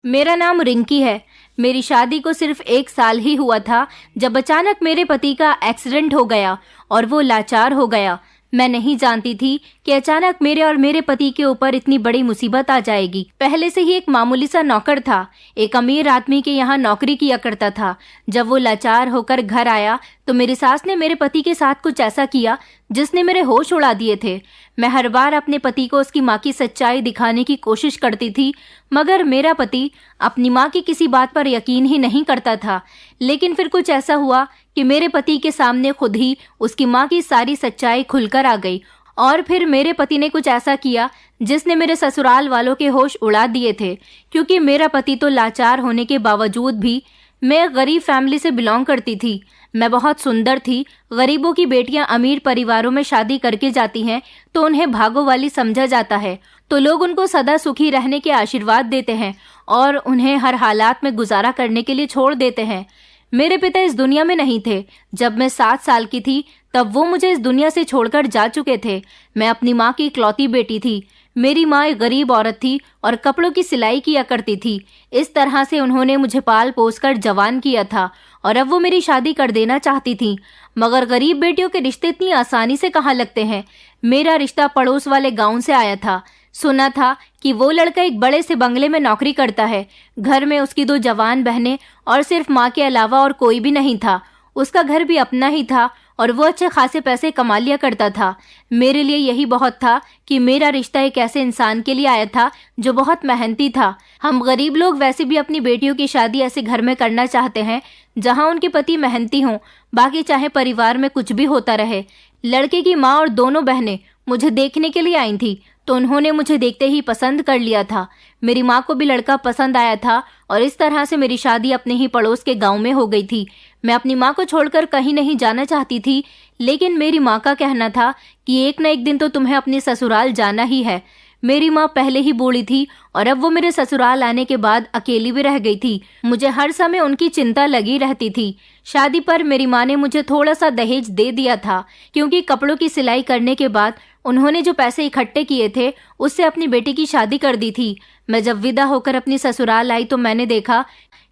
मेरा नाम रिंकी है। मेरी शादी को सिर्फ 1 साल ही हुआ था जब अचानक मेरे पति का एक्सीडेंट हो गया और वो लाचार हो गया। मैं नहीं जानती थी कि अचानक मेरे और मेरे पति के ऊपर इतनी बड़ी मुसीबत आ जाएगी। पहले से ही एक मामूली सा नौकर था, एक अमीर आदमी के यहाँ नौकरी किया करता था। जब वो लाचार होकर घर आया तो मेरी सास ने मेरे पति के साथ कुछ ऐसा किया जिसने मेरे होश उड़ा दिए थे। मैं हर बार अपने पति को उसकी माँ की सच्चाई दिखाने की कोशिश करती थी, मगर मेरा पति अपनी माँ की किसी बात पर यकीन ही नहीं करता था। लेकिन फिर कुछ ऐसा हुआ कि मेरे पति के सामने खुद ही उसकी माँ की सारी सच्चाई खुलकर आ गई और फिर मेरे पति ने कुछ ऐसा किया जिसने मेरे ससुराल वालों के होश उड़ा दिए थे। क्योंकि मेरा पति तो लाचार होने के बावजूद भी मैं गरीब फैमिली से बिलोंग करती थी। मैं बहुत सुंदर थी। गरीबों की बेटियां अमीर परिवारों में शादी करके जाती हैं तो उन्हें भागों वाली समझा जाता है, तो लोग उनको सदा सुखी रहने के आशीर्वाद देते हैं और उन्हें हर हालात में गुजारा करने के लिए छोड़ देते हैं। मेरे पिता इस दुनिया में नहीं थे। जब मैं 7 साल की थी तब वो मुझे इस दुनिया से छोड़कर जा चुके थे। मैं अपनी माँ की इकलौती बेटी थी। मेरी माँ एक गरीब औरत थी और कपड़ों की सिलाई किया करती थी। इस तरह से उन्होंने मुझे पाल पोस कर जवान किया था और अब वो मेरी शादी कर देना चाहती थी। मगर गरीब बेटियों के रिश्ते इतनी आसानी से कहाँ लगते हैं। मेरा रिश्ता पड़ोस वाले गांव से आया था। सुना था कि वो लड़का एक बड़े से बंगले में नौकरी करता है। घर में उसकी 2 जवान बहनें और सिर्फ माँ के अलावा और कोई भी नहीं था। उसका घर भी अपना ही था और वो अच्छे खासे पैसे कमा लिया करता था। मेरे लिए यही बहुत था कि मेरा रिश्ता एक ऐसे इंसान के लिए आया था जो बहुत मेहनती था। हम गरीब लोग वैसे भी अपनी बेटियों की शादी ऐसे घर में करना चाहते हैं जहां उनके पति मेहनती हों, बाकी चाहे परिवार में कुछ भी होता रहे। लड़के की माँ और दोनों बहनें मुझे देखने के लिए आई थी तो उन्होंने मुझे देखते ही पसंद कर लिया था। मेरी माँ को भी लड़का पसंद आया था और इस तरह से मेरी शादी अपने ही पड़ोस के गांव में हो गई थी। मैं अपनी माँ को छोड़कर कहीं नहीं जाना चाहती थी, लेकिन मेरी माँ का कहना था कि एक न एक दिन तो तुम्हें अपने ससुराल जाना ही है। मेरी माँ पहले ही बूढ़ी थी और अब वो मेरे ससुराल आने के बाद अकेली भी रह गई थी। मुझे हर समय उनकी चिंता लगी रहती थी। शादी पर मेरी माँ ने मुझे थोड़ा सा दहेज दे दिया था, क्योंकि कपड़ों की सिलाई करने के बाद उन्होंने जो पैसे इकट्ठे किए थे उससे अपनी बेटी की शादी कर दी थी। मैं जब विदा होकर अपनी ससुराल आई तो मैंने देखा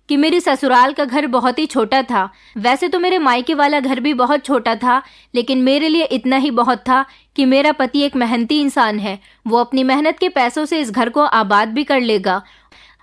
कि मेरे ससुराल का घर बहुत ही छोटा था। वैसे तो मेरे मायके वाला घर भी बहुत छोटा था, लेकिन मेरे लिए इतना ही बहुत था कि मेरा पति एक मेहनती इंसान है। वो अपनी मेहनत के पैसों से इस घर को आबाद भी कर लेगा।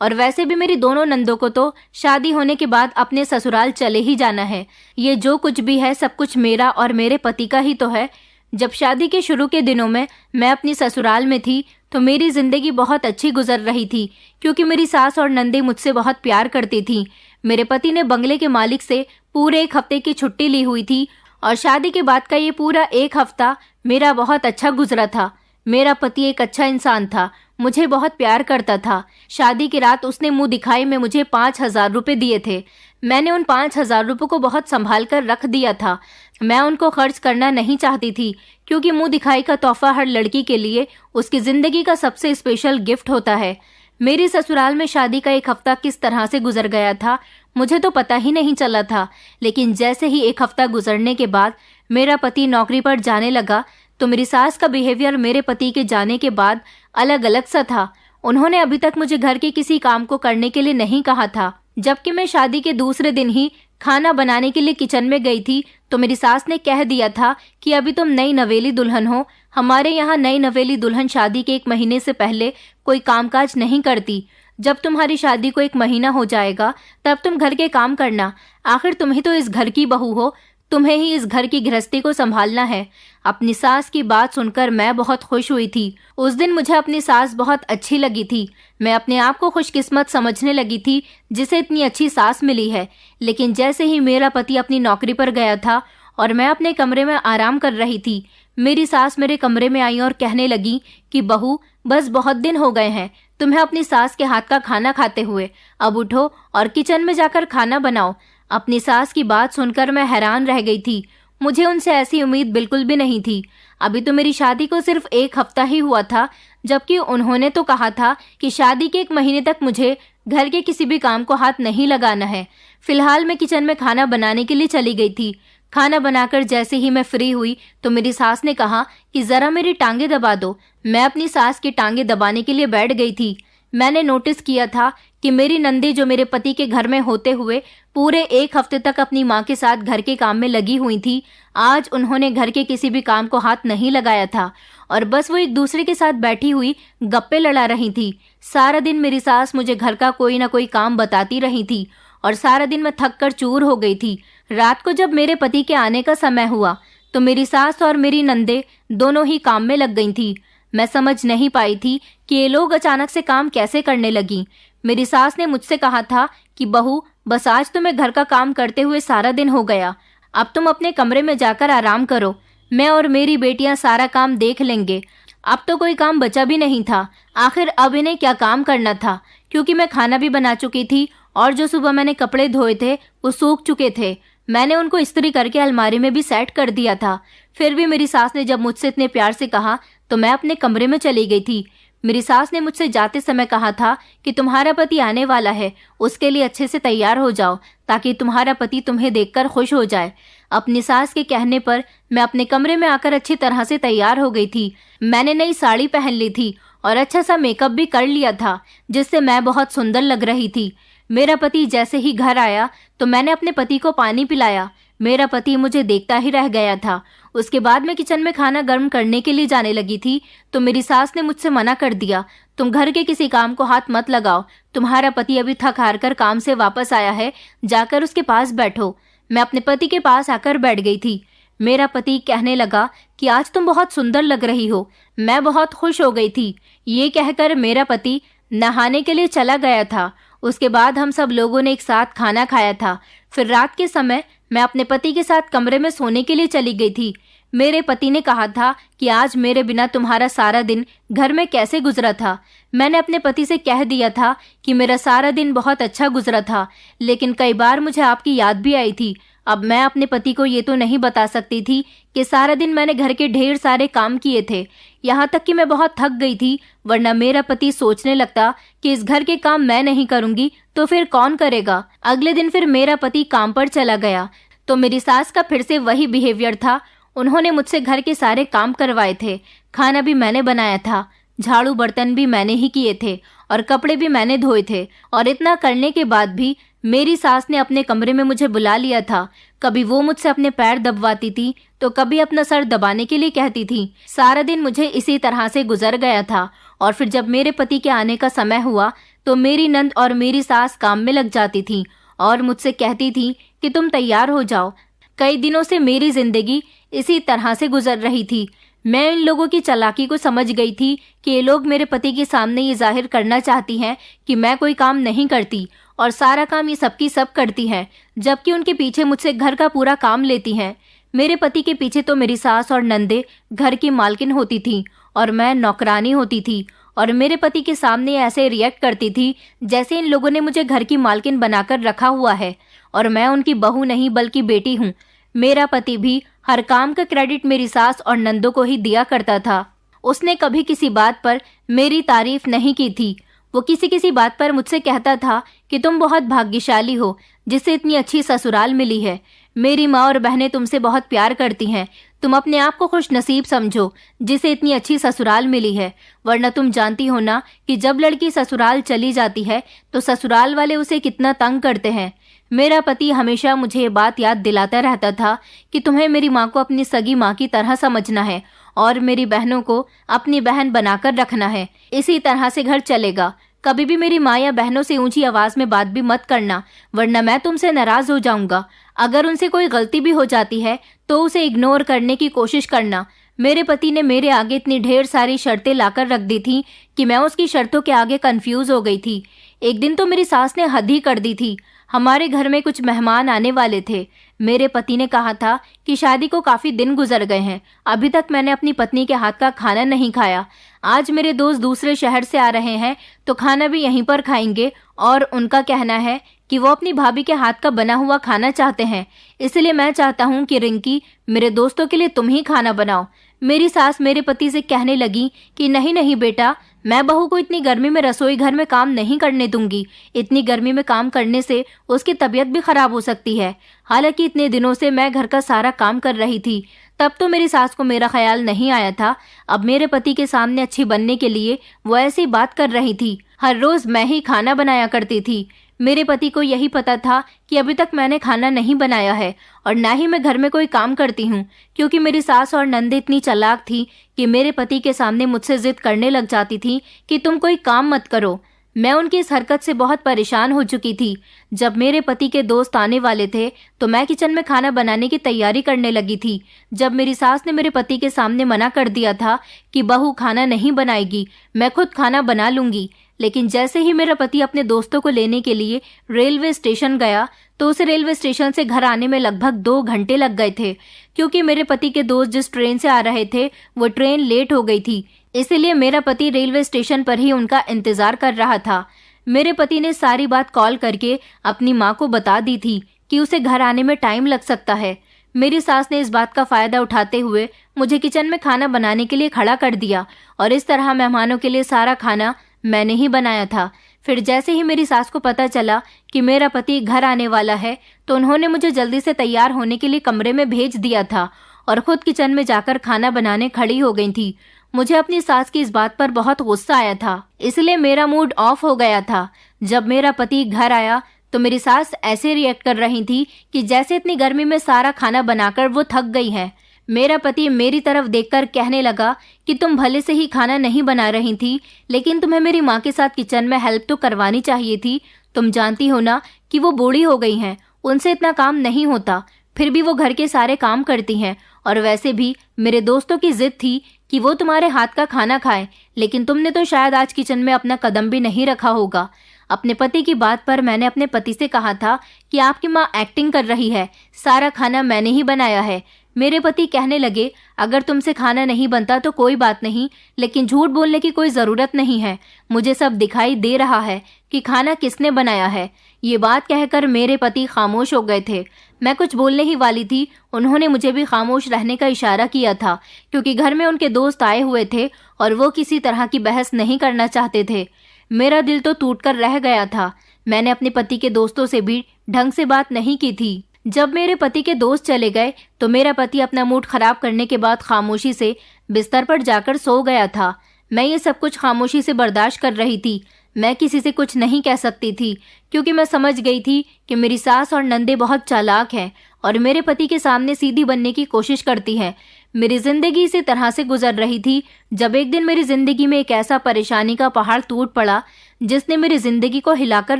और वैसे भी मेरी दोनों नंदों को तो शादी होने के बाद अपने ससुराल चले ही जाना है। ये जो कुछ भी है सब कुछ मेरा और मेरे पति का ही तो है। जब शादी के शुरू के दिनों में मैं अपनी ससुराल में थी तो मेरी जिंदगी बहुत अच्छी गुजर रही थी, क्योंकि मेरी सास और नंदे मुझसे बहुत प्यार करती थी। मेरे पति ने बंगले के मालिक से पूरे 1 हफ्ते की छुट्टी ली हुई थी और शादी के बाद का ये पूरा 1 हफ्ता मेरा बहुत अच्छा गुजरा था। मेरा पति एक अच्छा इंसान था, मुझे बहुत प्यार करता था। शादी की रात उसने मुंह दिखाई में मुझे 5,000 रुपए दिए थे। मैंने उन 5,000 रुपए को बहुत संभाल कर रख दिया था। मैं उनको खर्च करना नहीं चाहती थी, क्योंकि मुंह दिखाई का तोहफा हर लड़की के लिए उसकी जिंदगी का सबसे स्पेशल गिफ्ट होता है। मेरी ससुराल में शादी का 1 हफ्ता किस तरह से गुजर गया था मुझे तो पता ही नहीं चला था। लेकिन जैसे ही 1 हफ्ता गुजरने के बाद मेरा पति नौकरी पर जाने लगा तो मेरी सास का बिहेवियर मेरे पति के जाने के बाद अलग अलग सा था। उन्होंने अभी तक मुझे घर के किसी काम को करने के लिए नहीं कहा था। जबकि मैं शादी के दूसरे दिन ही खाना बनाने के लिए किचन में गई थी तो मेरी सास ने कह दिया था कि अभी तुम नई नवेली दुल्हन हो। हमारे यहाँ नई नवेली दुल्हन शादी के 1 महीने से पहले कोई कामकाज नहीं करती। जब तुम्हारी शादी को 1 महीना हो जाएगा तब तुम घर के काम करना। आखिर तुम ही तो इस घर की बहू हो, तुम्हें ही इस घर की गृहस्थी को संभालना है। अपनी सास की बात सुनकर मैं बहुत खुश हुई थी। उस दिन मुझे अपनी सास बहुत अच्छी लगी थी। मैं अपने आप को खुशकिस्मत समझने लगी थी जिसे इतनी अच्छी सास मिली है। लेकिन जैसे ही मेरा पति अपनी नौकरी पर गया था और मैं अपने कमरे में आराम कर रही थी, मेरी सास मेरे कमरे में आई और कहने लगी कि बहू, बस बहुत दिन हो गए हैं तुम्हें अपनी सास के हाथ का खाना खाते हुए। अब उठो और किचन में जाकर खाना बनाओ। अपनी सास की बात सुनकर मैं हैरान रह गई थी। मुझे उनसे ऐसी उम्मीद बिल्कुल भी नहीं थी। अभी तो मेरी शादी को सिर्फ 1 हफ्ता ही हुआ था, जबकि उन्होंने तो कहा था कि शादी के 1 महीने तक मुझे घर के किसी भी काम को हाथ नहीं लगाना है। फिलहाल मैं किचन में खाना बनाने के लिए चली गई थी। खाना बनाकर जैसे ही मैं फ्री हुई तो मेरी सास ने कहा कि जरा मेरी टांगे दबा दो। मैं अपनी सास की टांगे दबाने के लिए बैठ गई थी। मैंने नोटिस किया था कि मेरी नंदी जो मेरे पति के घर में होते हुए पूरे 1 हफ्ते तक अपनी माँ के साथ घर के काम में लगी हुई थी, आज उन्होंने घर के किसी भी काम को हाथ नहीं लगाया था और बस वो एक दूसरे के साथ बैठी हुई गप्पे लड़ा रही थी। सारा दिन मेरी सास मुझे घर का कोई ना कोई काम बताती रही थी और सारा दिन मैं थक कर चूर हो गई थी। रात को जब मेरे पति के आने का समय हुआ तो मेरी सास और मेरी नंदे दोनों ही काम में लग गई थी। मैं समझ नहीं पाई थी कि ये लोग अचानक से काम कैसे करने लगी। मेरी सास ने मुझसे कहा था कि बहू, बस आज तुम्हें घर का काम करते हुए सारा दिन हो गया, अब तुम अपने कमरे में जाकर आराम करो, मैं और मेरी बेटियां सारा काम देख लेंगे। अब तो कोई काम बचा भी नहीं था। आखिर अब इन्हें क्या काम करना था, क्योंकि मैं खाना भी बना चुकी थी और जो सुबह मैंने कपड़े धोए थे वो सूख चुके थे। मैंने उनको इस्त्री करके अलमारी में भी सेट कर दिया था। फिर भी मेरी सास ने जब मुझसे इतने प्यार से कहा तो मैं अपने कमरे में चली गई थी। मेरी सास ने मुझसे जाते समय कहा था कि तुम्हारा पति आने वाला है, उसके लिए अच्छे से तैयार हो जाओ ताकि तुम्हारा पति तुम्हें देखकर खुश हो जाए। अपनी सास के कहने पर मैं अपने कमरे में आकर अच्छी तरह से तैयार हो गई थी। मैंने नई साड़ी पहन ली थी और अच्छा सा मेकअप भी कर लिया था, जिससे मैं बहुत सुंदर लग रही थी। मेरा पति जैसे ही घर आया तो मैंने अपने पति को पानी पिलाया। मेरा पति मुझे देखता ही रह गया था। उसके बाद मैं किचन में खाना गर्म करने के लिए जाने लगी थी तो मेरी सास ने मुझसे मना कर दिया, तुम घर के किसी काम को हाथ मत लगाओ, तुम्हारा पति अभी थक हार कर काम से वापस आया है, जाकर उसके पास बैठो। मैं अपने पति के पास आकर बैठ गई थी। मेरा पति कहने लगा कि आज तुम बहुत सुंदर लग रही हो। मैं बहुत खुश हो गई थी। ये कहकर मेरा पति नहाने के लिए चला गया था। उसके बाद हम सब लोगों ने एक साथ खाना खाया था। फिर रात के समय मैं अपने पति के साथ कमरे में सोने के लिए चली गई थी। मेरे पति ने कहा था कि आज मेरे बिना तुम्हारा सारा दिन घर में कैसे गुजरा था। मैंने अपने पति से कह दिया था कि मेरा सारा दिन बहुत अच्छा गुजरा था, लेकिन कई बार मुझे आपकी याद भी आई थी। अब मैं अपने पति को ये तो नहीं बता सकती थी कि सारा दिन मैंने घर के ढेर सारे काम किए थे, यहाँ तक कि मैं बहुत थक गई थी, वरना मेरा पति सोचने लगता कि इस घर के काम मैं नहीं करूंगी तो फिर कौन करेगा। अगले दिन फिर मेरा पति काम पर चला गया तो मेरी सास का फिर से वही बिहेवियर था। उन्होंने मुझसे घर के सारे काम करवाए थे, खाना भी मैंने बनाया था, झाड़ू बर्तन भी मैंने ही किए थे और कपड़े भी मैंने धोए थे। और इतना करने के बाद भी मेरी सास ने अपने कमरे में मुझे बुला लिया था। कभी वो मुझसे अपने पैर दबवाती थी तो कभी अपना सर दबाने के लिए कहती थी। सारा दिन मुझे इसी तरह से गुजर गया था और फिर जब मेरे पति के आने का समय हुआ तो मेरी नंद और मेरी सास काम में लग जाती थी और मुझसे कहती थी कि तुम तैयार हो जाओ। कई दिनों से मेरी जिंदगी इसी तरह से गुजर रही थी। मैं इन लोगों की चालाकी को समझ गई थी कि ये लोग मेरे पति के सामने ये जाहिर करना चाहती हैं कि मैं कोई काम नहीं करती और सारा काम ये सबकी सब करती हैं, जबकि उनके पीछे मुझसे घर का पूरा काम लेती हैं। मेरे पति के पीछे तो मेरी सास और नंदे घर की मालकिन होती थी और मैं नौकरानी होती थी और मेरे पति के सामने ऐसे रिएक्ट करती थी जैसे इन लोगों ने मुझे घर की मालकिन बनाकर रखा हुआ है और मैं उनकी बहू नहीं बल्कि बेटी हूँ। मेरा पति भी हर काम का क्रेडिट मेरी सास और नंदों को ही दिया करता था। उसने कभी किसी बात पर मेरी तारीफ नहीं की थी। वो किसी किसी बात पर मुझसे कहता था कि तुम बहुत भाग्यशाली हो जिससे इतनी अच्छी ससुराल मिली है। मेरी माँ और बहनें तुमसे बहुत प्यार करती हैं। तुम अपने आप को खुश नसीब समझो जिसे इतनी अच्छी ससुराल मिली है, वरना तुम जानती हो ना कि जब लड़की ससुराल चली जाती है तो ससुराल वाले उसे कितना तंग करते हैं। मेरा पति हमेशा मुझे ये बात याद दिलाता रहता था कि तुम्हें मेरी माँ को अपनी सगी माँ की तरह समझना है और मेरी बहनों को अपनी बहन बनाकर रखना है। इसी तरह से घर चलेगा। कभी भी मेरी माँ या बहनों से ऊंची आवाज में बात भी मत करना, वरना मैं तुमसे नाराज हो जाऊंगा। अगर उनसे कोई गलती भी हो जाती है तो उसे इग्नोर करने की कोशिश करना। मेरे पति ने मेरे आगे इतनी ढेर सारी शर्तें लाकर रख दी थी कि मैं उसकी शर्तों के आगे कंफ्यूज हो गई थी। एक दिन तो मेरी सास ने हद ही कर दी थी। हमारे घर में कुछ मेहमान आने वाले थे। मेरे पति ने कहा था कि शादी को काफी दिन गुजर गए हैं, अभी तक मैंने अपनी पत्नी के हाथ का खाना नहीं खाया। आज मेरे दोस्त दूसरे शहर से आ रहे हैं तो खाना भी यहीं पर खाएंगे और उनका कहना है कि वो अपनी भाभी के हाथ का बना हुआ खाना चाहते हैं, इसलिए मैं चाहता हूँ कि रिंकी मेरे दोस्तों के लिए तुम ही खाना बनाओ। मेरी सास मेरे पति से कहने लगी कि नहीं नहीं बेटा, मैं बहू को इतनी गर्मी में रसोई घर में काम नहीं करने दूंगी। इतनी गर्मी में काम करने से उसकी तबीयत भी खराब हो सकती है। हालांकि इतने दिनों से मैं घर का सारा काम कर रही थी, तब तो मेरी सास को मेरा ख्याल नहीं आया था। अब मेरे पति के सामने अच्छी बनने के लिए वो ऐसी बात कर रही थी। हर रोज मैं ही खाना बनाया करती थी। मेरे पति को यही पता था कि अभी तक मैंने खाना नहीं बनाया है और ना ही मैं घर में कोई काम करती हूँ, क्योंकि मेरी सास और नंद इतनी चालाक थी कि मेरे पति के सामने मुझसे जिद करने लग जाती थी कि तुम कोई काम मत करो। मैं उनकी इस हरकत से बहुत परेशान हो चुकी थी। जब मेरे पति के दोस्त आने वाले थे तो मैं किचन में खाना बनाने की तैयारी करने लगी थी। जब मेरी सास ने मेरे पति के सामने मना कर दिया था कि बहू खाना नहीं बनाएगी, मैं खुद खाना बना लूंगी, लेकिन जैसे ही मेरा पति अपने दोस्तों को लेने के लिए रेलवे स्टेशन गया तो उसे रेलवे स्टेशन से घर आने में लगभग 2 घंटे लग गए थे, क्योंकि मेरे पति के दोस्त जिस ट्रेन से आ रहे थे वो ट्रेन लेट हो गई थी। इसलिए मेरा पति रेलवे स्टेशन पर ही उनका इंतजार कर रहा था। मेरे पति ने सारी बात कॉल करके अपनी माँ को बता दी थी कि उसे घर आने में टाइम लग सकता है। मेरी सास ने इस बात का फायदा उठाते हुए मुझे किचन में खाना बनाने के लिए खड़ा कर दिया और इस तरह मेहमानों के लिए सारा खाना मैंने ही बनाया था। फिर जैसे ही मेरी सास को पता चला कि मेरा पति घर आने वाला है तो उन्होंने मुझे जल्दी से तैयार होने के लिए कमरे में भेज दिया था और खुद किचन में जाकर खाना बनाने खड़ी हो गई थी। मुझे अपनी सास की इस बात पर बहुत गुस्सा आया था, इसलिए मेरा मूड ऑफ हो गया था। जब मेरा पति घर आया तो मेरी सास ऐसे रिएक्ट कर रही थी कि जैसे इतनी गर्मी में सारा खाना बनाकर वो थक गई है। मेरा पति मेरी तरफ देखकर कहने लगा कि तुम भले से ही खाना नहीं बना रही थी, लेकिन तुम्हें मेरी माँ के साथ किचन में हेल्प तो करवानी चाहिए थी। तुम जानती हो ना कि वो बूढ़ी हो गई हैं, उनसे इतना काम नहीं होता, फिर भी वो घर के सारे काम करती हैं। और वैसे भी मेरे दोस्तों की जिद थी कि वो तुम्हारे हाथ का खाना खाएं, लेकिन तुमने तो शायद आज किचन में अपना कदम भी नहीं रखा होगा। अपने पति की बात पर मैंने अपने पति से कहा था कि आपकी माँ एक्टिंग कर रही है, सारा खाना मैंने ही बनाया है। मेरे पति कहने लगे, अगर तुमसे खाना नहीं बनता तो कोई बात नहीं, लेकिन झूठ बोलने की कोई ज़रूरत नहीं है, मुझे सब दिखाई दे रहा है कि खाना किसने बनाया है। ये बात कहकर मेरे पति खामोश हो गए थे। मैं कुछ बोलने ही वाली थी, उन्होंने मुझे भी खामोश रहने का इशारा किया था, क्योंकि घर में उनके दोस्त आए हुए थे और वो किसी तरह की बहस नहीं करना चाहते थे। मेरा दिल तो टूटकर रह गया था। मैंने अपने पति के दोस्तों से भी ढंग से बात नहीं की थी। जब मेरे पति के दोस्त चले गए तो मेरा पति अपना मूड खराब करने के बाद खामोशी से बिस्तर पर जाकर सो गया था। मैं ये सब कुछ खामोशी से बर्दाश्त कर रही थी। मैं किसी से कुछ नहीं कह सकती थी, क्योंकि मैं समझ गई थी कि मेरी सास और नंदे बहुत चालाक हैं और मेरे पति के सामने सीधी बनने की कोशिश करती हैं। मेरी जिंदगी इसी तरह से गुजर रही थी जब एक दिन मेरी जिंदगी में एक ऐसा परेशानी का पहाड़ टूट पड़ा जिसने मेरी जिंदगी को हिलाकर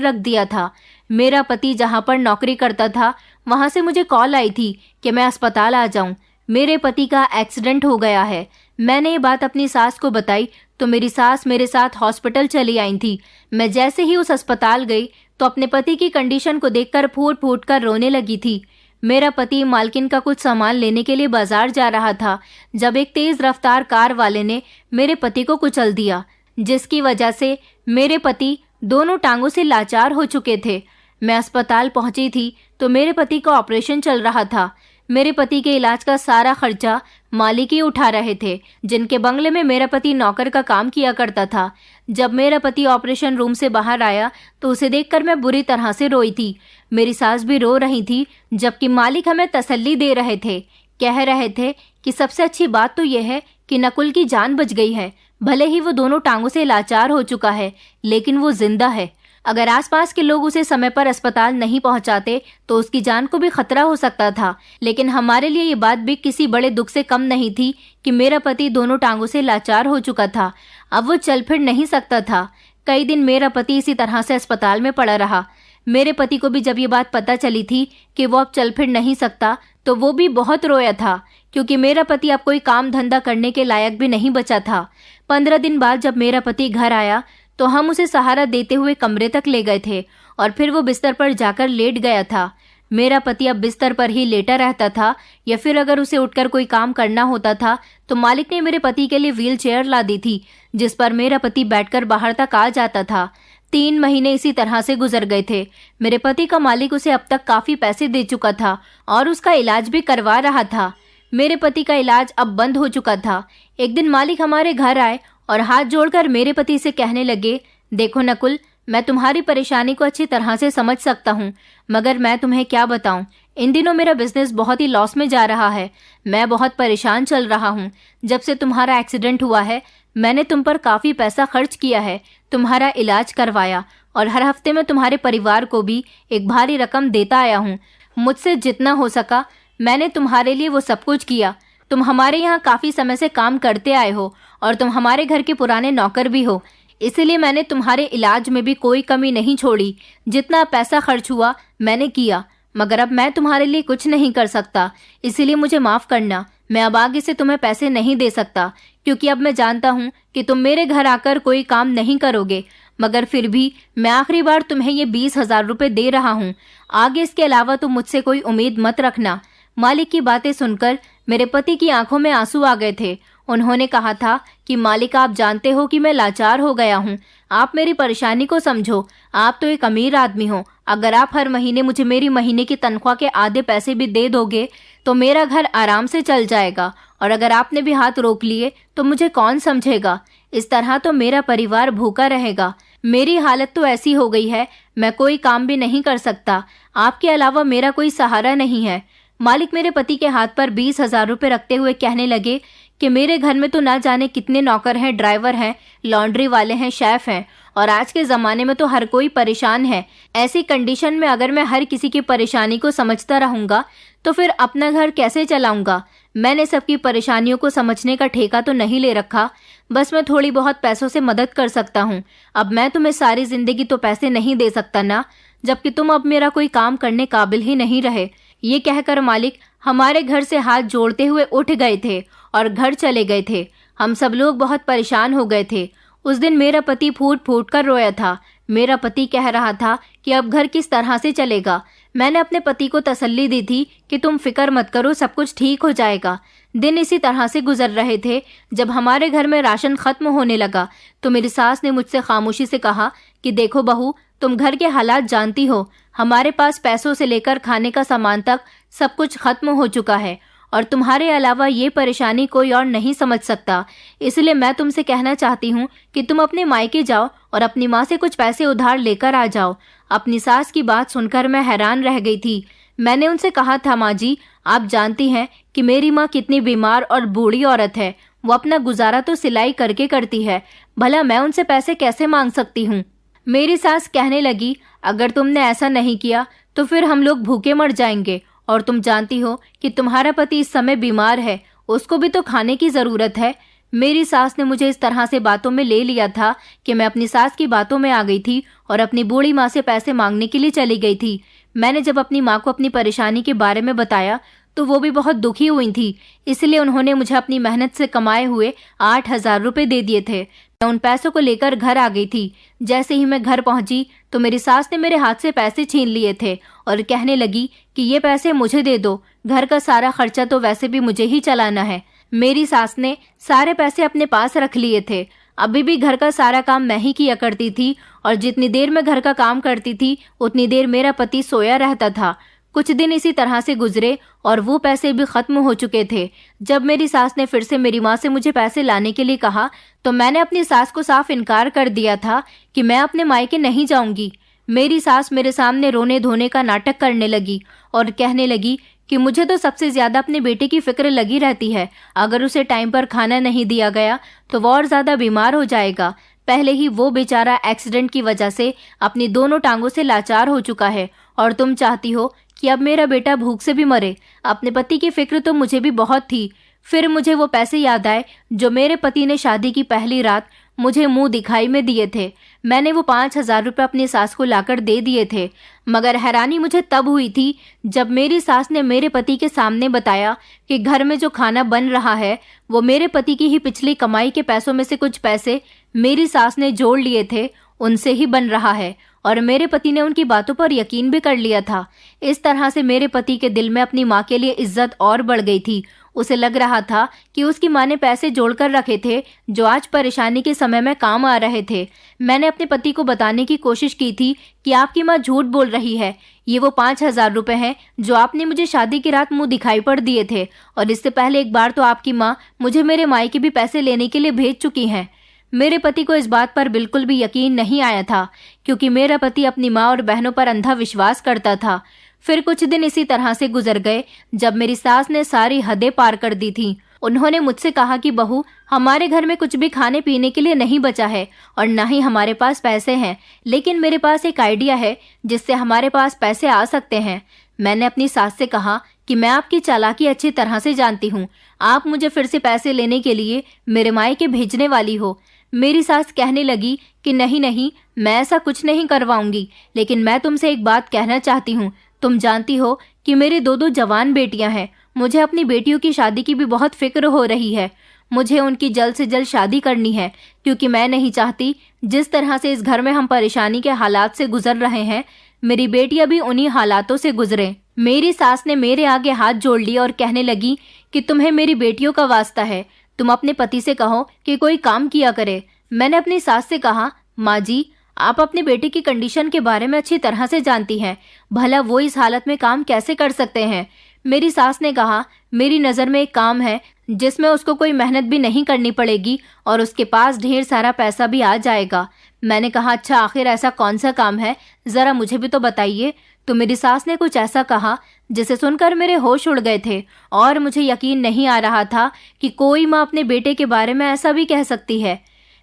रख दिया था। मेरा पति जहां पर नौकरी करता था वहां से मुझे कॉल आई थी कि मैं अस्पताल आ जाऊं। मेरे पति का एक्सीडेंट हो गया है। मैंने ये बात अपनी सास को बताई तो मेरी सास मेरे साथ हॉस्पिटल चली आई थी। मैं जैसे ही उस अस्पताल गई तो अपने पति की कंडीशन को देखकर फूट फूट कर रोने लगी थी। मेरा पति मालकिन का कुछ सामान लेने के लिए बाजार जा रहा था जब एक तेज रफ्तार कार वाले ने मेरे पति को कुचल दिया, जिसकी वजह से मेरे पति दोनों टांगों से लाचार हो चुके थे। मैं अस्पताल पहुंची थी तो मेरे पति का ऑपरेशन चल रहा था। मेरे पति के इलाज का सारा खर्चा मालिक ही उठा रहे थे, जिनके बंगले में मेरा पति नौकर का काम किया करता था। जब मेरा पति ऑपरेशन रूम से बाहर आया तो उसे देखकर मैं बुरी तरह से रोई थी। मेरी सास भी रो रही थी, जबकि मालिक हमें तसल्ली दे रहे थे। कह रहे थे कि सबसे अच्छी बात तो यह है कि नकुल की जान बच गई है। भले ही वो दोनों टांगों से लाचार हो चुका है, लेकिन वो जिंदा है। अगर आसपास के लोग उसे समय पर अस्पताल नहीं पहुंचाते तो उसकी जान को भी खतरा हो सकता था। लेकिन हमारे लिए ये बात भी किसी बड़े दुख से कम नहीं थी कि मेरा पति दोनों टांगों से लाचार हो चुका था। अब वो चल फिर नहीं सकता था। कई दिन मेरा पति इसी तरह से अस्पताल में पड़ा रहा। मेरे पति को भी जब ये बात पता चली थी कि वो अब चल फिर नहीं सकता तो वो भी बहुत रोया था, क्योंकि मेरा पति अब कोई काम धंधा करने के लायक भी नहीं बचा था। 15 दिन बाद जब मेरा पति घर आया तो हम उसे सहारा देते हुए कमरे तक ले गए थे और फिर वो बिस्तर पर जाकर लेट गया था। मेरा पति अब बिस्तर पर ही लेटा रहता था, या फिर अगर उसे उठकर कोई काम करना होता था तो मालिक ने मेरे पति के लिए व्हील चेयर ला दी थी, जिस पर मेरा पति बैठकर बाहर तक आ जाता था। 3 महीने इसी तरह से गुजर गए थे। मेरे पति का मालिक उसे अब तक काफी पैसे दे चुका था और उसका इलाज भी करवा रहा था। मेरे पति का इलाज अब बंद हो चुका था। एक दिन मालिक हमारे घर आए और हाथ जोड़कर मेरे पति से कहने लगे, देखो नकुल, मैं तुम्हारी परेशानी को अच्छी तरह से समझ सकता हूँ, मगर मैं तुम्हें क्या बताऊँ, इन दिनों मेरा बिजनेस बहुत ही लॉस में जा रहा है। मैं बहुत परेशान चल रहा हूँ। जब से तुम्हारा एक्सीडेंट हुआ है मैंने तुम पर काफ़ी पैसा खर्च किया है, तुम्हारा इलाज करवाया और हर हफ्ते में तुम्हारे परिवार को भी एक भारी रकम देता आया हूँ। मुझसे जितना हो सका मैंने तुम्हारे लिए वो सब कुछ किया। तुम हमारे यहाँ काफ़ी समय से काम करते आए हो और तुम हमारे घर के पुराने नौकर भी हो, इसलिए मैंने तुम्हारे इलाज में भी कोई कमी नहीं छोड़ी। जितना पैसा खर्च हुआ मैंने किया, मगर अब मैं तुम्हारे लिए कुछ नहीं कर सकता, इसीलिए मुझे माफ़ करना। मैं अब आगे से तुम्हें पैसे नहीं दे सकता, क्योंकि अब मैं जानता हूँ कि तुम मेरे घर आकर कोई काम नहीं करोगे। मगर फिर भी मैं आखिरी बार तुम्हें ये 20,000 रुपये दे रहा हूँ। आगे इसके अलावा तुम मुझसे कोई उम्मीद मत रखना। मालिक की बातें सुनकर मेरे पति की आंखों में आंसू आ गए थे। उन्होंने कहा था कि मालिक, आप जानते हो कि मैं लाचार हो गया हूँ, आप मेरी परेशानी को समझो। आप तो एक अमीर आदमी हो, अगर आप हर महीने मुझे मेरी महीने की तनख्वाह के आधे पैसे भी दे दोगे तो मेरा घर आराम से चल जाएगा, और अगर आपने भी हाथ रोक लिए तो मुझे कौन समझेगा। इस तरह तो मेरा परिवार भूखा रहेगा। मेरी हालत तो ऐसी हो गई है, मैं कोई काम भी नहीं कर सकता, आपके अलावा मेरा कोई सहारा नहीं है। मालिक मेरे पति के हाथ पर 20,000 रुपये रखते हुए कहने लगे कि मेरे घर में तो ना जाने कितने नौकर हैं, ड्राइवर हैं, लॉन्ड्री वाले हैं, शेफ हैं, और आज के ज़माने में तो हर कोई परेशान है। ऐसी कंडीशन में अगर मैं हर किसी की परेशानी को समझता रहूँगा तो फिर अपना घर कैसे चलाऊँगा। मैंने सबकी परेशानियों को समझने का ठेका तो नहीं ले रखा, बस मैं थोड़ी बहुत पैसों से मदद कर सकता हूँ। अब मैं तुम्हें सारी ज़िंदगी तो पैसे नहीं दे सकता ना, जबकि तुम अब मेरा कोई काम करने काबिल ही नहीं रहे। ये कहकर मालिक हमारे घर से हाथ जोड़ते हुए उठ गए थे और घर चले गए थे। हम सब लोग बहुत परेशान हो गए थे। उस दिन मेरा पति फूट फूट कर रोया था। मेरा पति कह रहा था कि अब घर किस तरह से चलेगा। मैंने अपने पति को तसल्ली दी थी कि तुम फिक्र मत करो, सब कुछ ठीक हो जाएगा। दिन इसी तरह से गुजर रहे थे। जब हमारे घर में राशन खत्म होने लगा तो मेरी सास ने मुझसे खामोशी से कहा कि देखो बहू, तुम घर के हालात जानती हो, हमारे पास पैसों से लेकर खाने का सामान तक सब कुछ खत्म हो चुका है, और तुम्हारे अलावा ये परेशानी कोई और नहीं समझ सकता। इसलिए मैं तुमसे कहना चाहती हूँ कि तुम अपने मायके जाओ और अपनी माँ से कुछ पैसे उधार लेकर आ जाओ। अपनी सास की बात सुनकर मैं हैरान रह गई थी। मैंने उनसे कहा था, माँ जी, आप जानती हैं कि मेरी माँ कितनी बीमार और बूढ़ी औरत है, वो अपना गुजारा तो सिलाई करके करती है, भला मैं उनसे पैसे कैसे मांग सकती हूँ। मेरी सास कहने लगी, अगर तुमने ऐसा नहीं किया तो फिर हम लोग भूखे मर जाएंगे, और तुम जानती हो कि तुम्हारा पति इस समय बीमार है, उसको भी तो खाने की ज़रूरत है। मेरी सास ने मुझे इस तरह से बातों में ले लिया था कि मैं अपनी सास की बातों में आ गई थी और अपनी बूढ़ी माँ से पैसे मांगने के लिए चली गई थी। मैंने जब अपनी माँ को अपनी परेशानी के बारे में बताया तो वो भी बहुत दुखी हुई थी, इसलिए उन्होंने मुझे अपनी मेहनत से कमाए हुए 8,000 रुपये दे दिए थे। मैं उन पैसों को लेकर घर आ गई थी। जैसे ही मैं घर पहुंची तो मेरी सास ने मेरे हाथ से पैसे छीन लिए थे और कहने लगी कि ये पैसे मुझे दे दो, घर का सारा खर्चा तो वैसे भी मुझे ही चलाना है। मेरी सास ने सारे पैसे अपने पास रख लिए थे। अभी भी घर का सारा काम मैं ही किया करती थी, और जितनी देर मैं घर का काम करती थी उतनी देर मेरा पति सोया रहता था। कुछ दिन इसी तरह से गुजरे और वो पैसे भी खत्म हो चुके थे। जब मेरी सास ने फिर से मेरी माँ से मुझे पैसे लाने के लिए कहा तो मैंने अपनी सास को साफ इनकार कर दिया था कि मैं अपने मायके नहीं जाऊंगी। मेरी सास मेरे सामने रोने धोने का नाटक करने लगी और कहने लगी कि मुझे तो सबसे ज्यादा अपने बेटे की फिक्र लगी रहती है। अगर उसे टाइम पर खाना नहीं दिया गया तो वो और ज्यादा बीमार हो जाएगा। पहले ही वो बेचारा एक्सीडेंट की वजह से अपनी दोनों टांगों से लाचार हो चुका है, और तुम चाहती हो कि अब मेरा बेटा भूख से भी मरे। अपने पति की फिक्र तो मुझे भी बहुत थी। फिर मुझे वो पैसे याद आए जो मेरे पति ने शादी की पहली रात मुझे मुंह दिखाई में दिए थे। मैंने वो 5,000 रुपये अपनी सास को लाकर दे दिए थे, मगर हैरानी मुझे तब हुई थी जब मेरी सास ने मेरे पति के सामने बताया कि घर में जो खाना बन रहा है वो मेरे पति की ही पिछली कमाई के पैसों में से कुछ पैसे मेरी सास ने जोड़ लिए थे, उनसे ही बन रहा है। और मेरे पति ने उनकी बातों पर यकीन भी कर लिया था। इस तरह से मेरे पति के दिल में अपनी माँ के लिए इज्जत और बढ़ गई थी। उसे लग रहा था कि उसकी माँ ने पैसे जोड़कर रखे थे जो आज परेशानी के समय में काम आ रहे थे। मैंने अपने पति को बताने की कोशिश की थी कि आपकी माँ झूठ बोल रही है, ये वो 5,000 रुपये हैं जो आपने मुझे शादी की रात मुंह दिखाई पड़ दिए थे, और इससे पहले एक बार तो आपकी माँ मुझे मेरे मायके भी पैसे लेने के लिए भेज चुकी हैं। मेरे पति को इस बात पर बिल्कुल भी यकीन नहीं आया था, क्योंकि मेरा पति अपनी माँ और बहनों पर अंधा विश्वास करता था। फिर कुछ दिन इसी तरह से गुजर गए जब मेरी सास ने सारी हदें पार कर दी थी। उन्होंने मुझसे कहा कि बहू, हमारे घर में कुछ भी खाने पीने के लिए नहीं बचा है और न ही हमारे पास पैसे हैं, लेकिन मेरे पास एक आइडिया है जिससे हमारे पास पैसे आ सकते हैं। मैंने अपनी सास से कहा कि मैं आपकी चालाकी अच्छी तरह से जानती हूँ, आप मुझे फिर से पैसे लेने के लिए मेरे मायके भेजने वाली हो। मेरी सास कहने लगी कि नहीं नहीं, मैं ऐसा कुछ नहीं करवाऊंगी, लेकिन मैं तुमसे एक बात कहना चाहती हूँ। तुम जानती हो कि मेरी दो जवान बेटियां हैं। मुझे अपनी बेटियों की शादी की भी बहुत फिक्र हो रही है। मुझे उनकी जल्द से जल्द शादी करनी है, क्योंकि मैं नहीं चाहती जिस तरह से इस घर में हम परेशानी के हालात से गुजर रहे हैं, मेरी बेटियां भी उन्हीं हालातों से गुजरें। मेरी सास ने मेरे आगे हाथ जोड़ लिया और कहने लगी कि तुम्हें मेरी बेटियों का वास्ता है, तुम अपने पति से कहो कि कोई काम किया करे। मैंने अपनी सास से कहा, माँ जी, आप अपने बेटे की कंडीशन के बारे में अच्छी तरह से जानती हैं, भला वो इस हालत में काम कैसे कर सकते हैं। मेरी सास ने कहा, मेरी नज़र में एक काम है जिसमें उसको कोई मेहनत भी नहीं करनी पड़ेगी और उसके पास ढेर सारा पैसा भी आ जाएगा। मैंने कहा, अच्छा आखिर ऐसा कौन सा काम है, ज़रा मुझे भी तो बताइए। तो मेरी सास ने कुछ ऐसा कहा जिसे सुनकर मेरे होश उड़ गए थे और मुझे यकीन नहीं आ रहा था कि कोई माँ अपने बेटे के बारे में ऐसा भी कह सकती है।